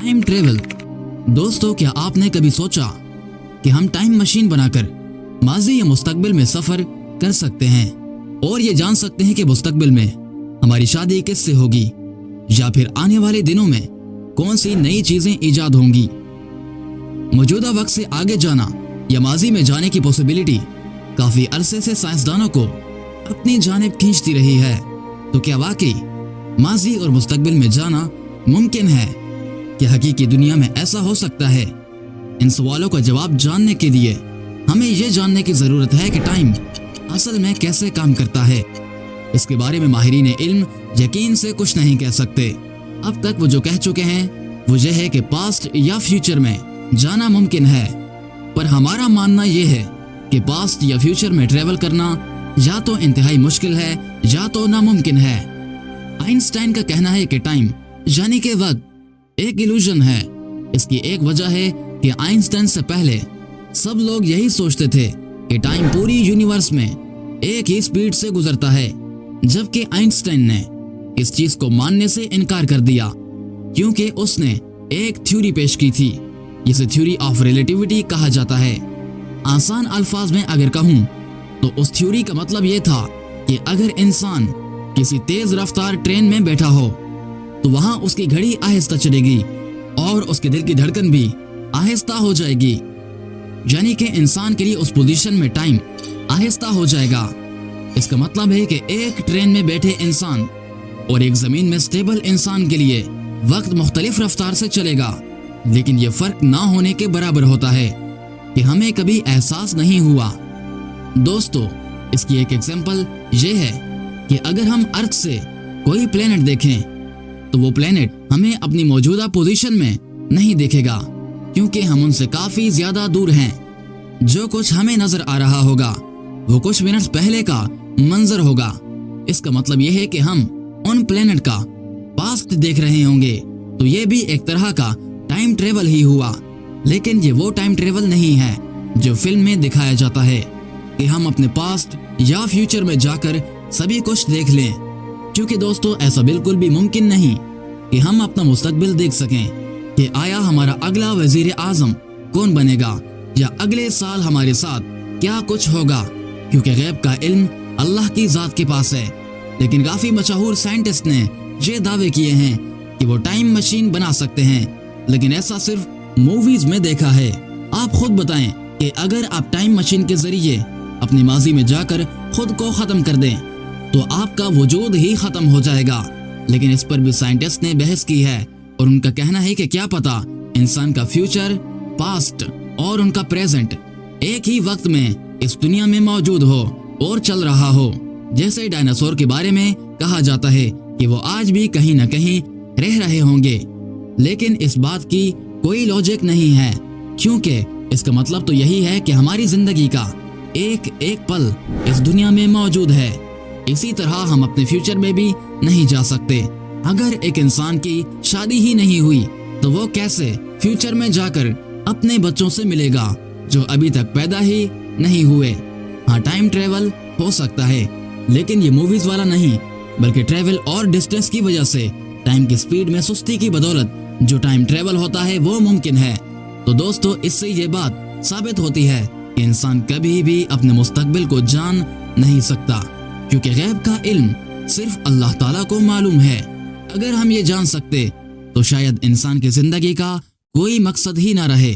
Time travel. दोस्तों, क्या आपने कभी सोचा कि हम टाइम मशीन बनाकर माजी या मुस्तकबिल में सफर कर सकते हैं और ये जान सकते हैं कि मुस्तकबिल में हमारी शादी किससे होगी या फिर आने वाले दिनों में कौन सी नई चीजें ईजाद होंगी। मौजूदा वक्त से आगे जाना या माजी में जाने की पॉसिबिलिटी काफी अरसे से साइंसदानों को अपनी जानिब खींचती रही है। तो क्या वाकई माजी और मुस्तकबिल में जाना मुमकिन है? क्या हकीकी दुनिया में ऐसा हो सकता है? इन सवालों का जवाब जानने के लिए हमें ये जानने की जरूरत है कि टाइम असल में कैसे काम करता है। इसके बारे में माहिरीन इल्म यकीन से कुछ नहीं कह सकते। अब तक वो जो कह चुके हैं वो ये है कि पास्ट या फ्यूचर में जाना मुमकिन है, पर हमारा मानना ये है कि पास्ट या फ्यूचर में ट्रेवल करना या तो इंतहाई मुश्किल है या तो नामुमकिन है। आइंस्टाइन का कहना है कि टाइम यानी कि वक्त एक इल्यूजन है। इसकी एक वजह है कि आइंस्टाइन से पहले सब लोग यही सोचते थे कि टाइम पूरी यूनिवर्स में एक ही स्पीड से गुजरता है, जबकि आइंस्टाइन ने इस चीज को मानने से इनकार कर दिया क्योंकि उसने एक थ्योरी पेश की थी जिसे थ्योरी ऑफ रिलेटिविटी कहा जाता है। आसान अल्फाज में अगर कहूं तो उस थ्योरी का मतलब ये था कि अगर इंसान किसी तेज रफ्तार ट्रेन में बैठा हो तो वहां उसकी घड़ी आहिस्ता चलेगी और उसके दिल की धड़कन भी आहिस्ता हो जाएगी, यानी कि इंसान के लिए उस पोजीशन में टाइम आहिस्ता हो जाएगा। इसका मतलब है कि एक ट्रेन में बैठे इंसान और एक जमीन में स्टेबल इंसान के लिए वक्त मुख्तलिफ रफ्तार से चलेगा, लेकिन ये फर्क ना होने के बराबर होता है कि हमें कभी एहसास नहीं हुआ। दोस्तों, इसकी एक एग्जांपल ये है कि अगर हम अर्थ से कोई प्लेनेट देखें तो वो प्लेनेट हमें अपनी मौजूदा पोजीशन में नहीं देखेगा क्योंकि हम उनसे काफी ज्यादा दूर हैं। जो कुछ हमें नजर आ रहा होगा वो कुछ मिनट पहले का मंजर होगा। इसका मतलब यह है कि हम उन प्लेनेट का पास्ट देख रहे होंगे, तो ये भी एक तरह का टाइम ट्रेवल ही हुआ। लेकिन ये वो टाइम ट्रेवल नहीं है जो फिल्म में दिखाया जाता है कि हम अपने पास्ट या फ्यूचर में जाकर सभी कुछ देख लें, क्योंकि दोस्तों ऐसा बिल्कुल भी मुमकिन नहीं कि हम अपना मुस्तकबिल देख सकें कि आया हमारा अगला वजीर आजम कौन बनेगा या अगले साल हमारे साथ क्या कुछ होगा, क्योंकि गैब का इल्म अल्लाह की जात के पास है। लेकिन काफी मशहूर साइंटिस्ट ने ये दावे किए हैं कि वो टाइम मशीन बना सकते हैं, लेकिन ऐसा सिर्फ मूवीज में देखा है। आप खुद बताएं कि अगर आप टाइम मशीन के जरिए अपनी माजी में जाकर खुद को खत्म कर दें तो आपका वजूद ही खत्म हो जाएगा। लेकिन इस पर भी साइंटिस्ट ने बहस की है और उनका कहना है कि क्या पता इंसान का फ्यूचर, पास्ट और उनका प्रेजेंट एक ही वक्त में इस दुनिया में मौजूद हो और चल रहा हो। जैसे डायनासोर के बारे में कहा जाता है कि वो आज भी कहीं न कहीं रह रहे होंगे, लेकिन इस बात की कोई लॉजिक नहीं है, क्योंकि इसका मतलब तो यही है कि हमारी जिंदगी का एक एक पल इस दुनिया में मौजूद है। इसी तरह हम अपने फ्यूचर में भी नहीं जा सकते। अगर एक इंसान की शादी ही नहीं हुई तो वो कैसे फ्यूचर में जाकर अपने बच्चों से मिलेगा जो अभी तक पैदा ही नहीं हुए। हाँ, टाइम ट्रेवल हो सकता है, लेकिन ये मूवीज वाला नहीं, बल्कि ट्रेवल और डिस्टेंस की वजह से टाइम की स्पीड में सुस्ती की बदौलत जो टाइम ट्रेवल होता है वो मुमकिन है। तो दोस्तों, इससे ये बात साबित होती है कि इंसान कभी भी अपने मुस्तकबिल को जान नहीं सकता, क्योंकि गैब का इल्म सिर्फ अल्लाह ताला को मालूम है। अगर हम ये जान सकते तो शायद इंसान की जिंदगी का कोई मकसद ही ना रहे।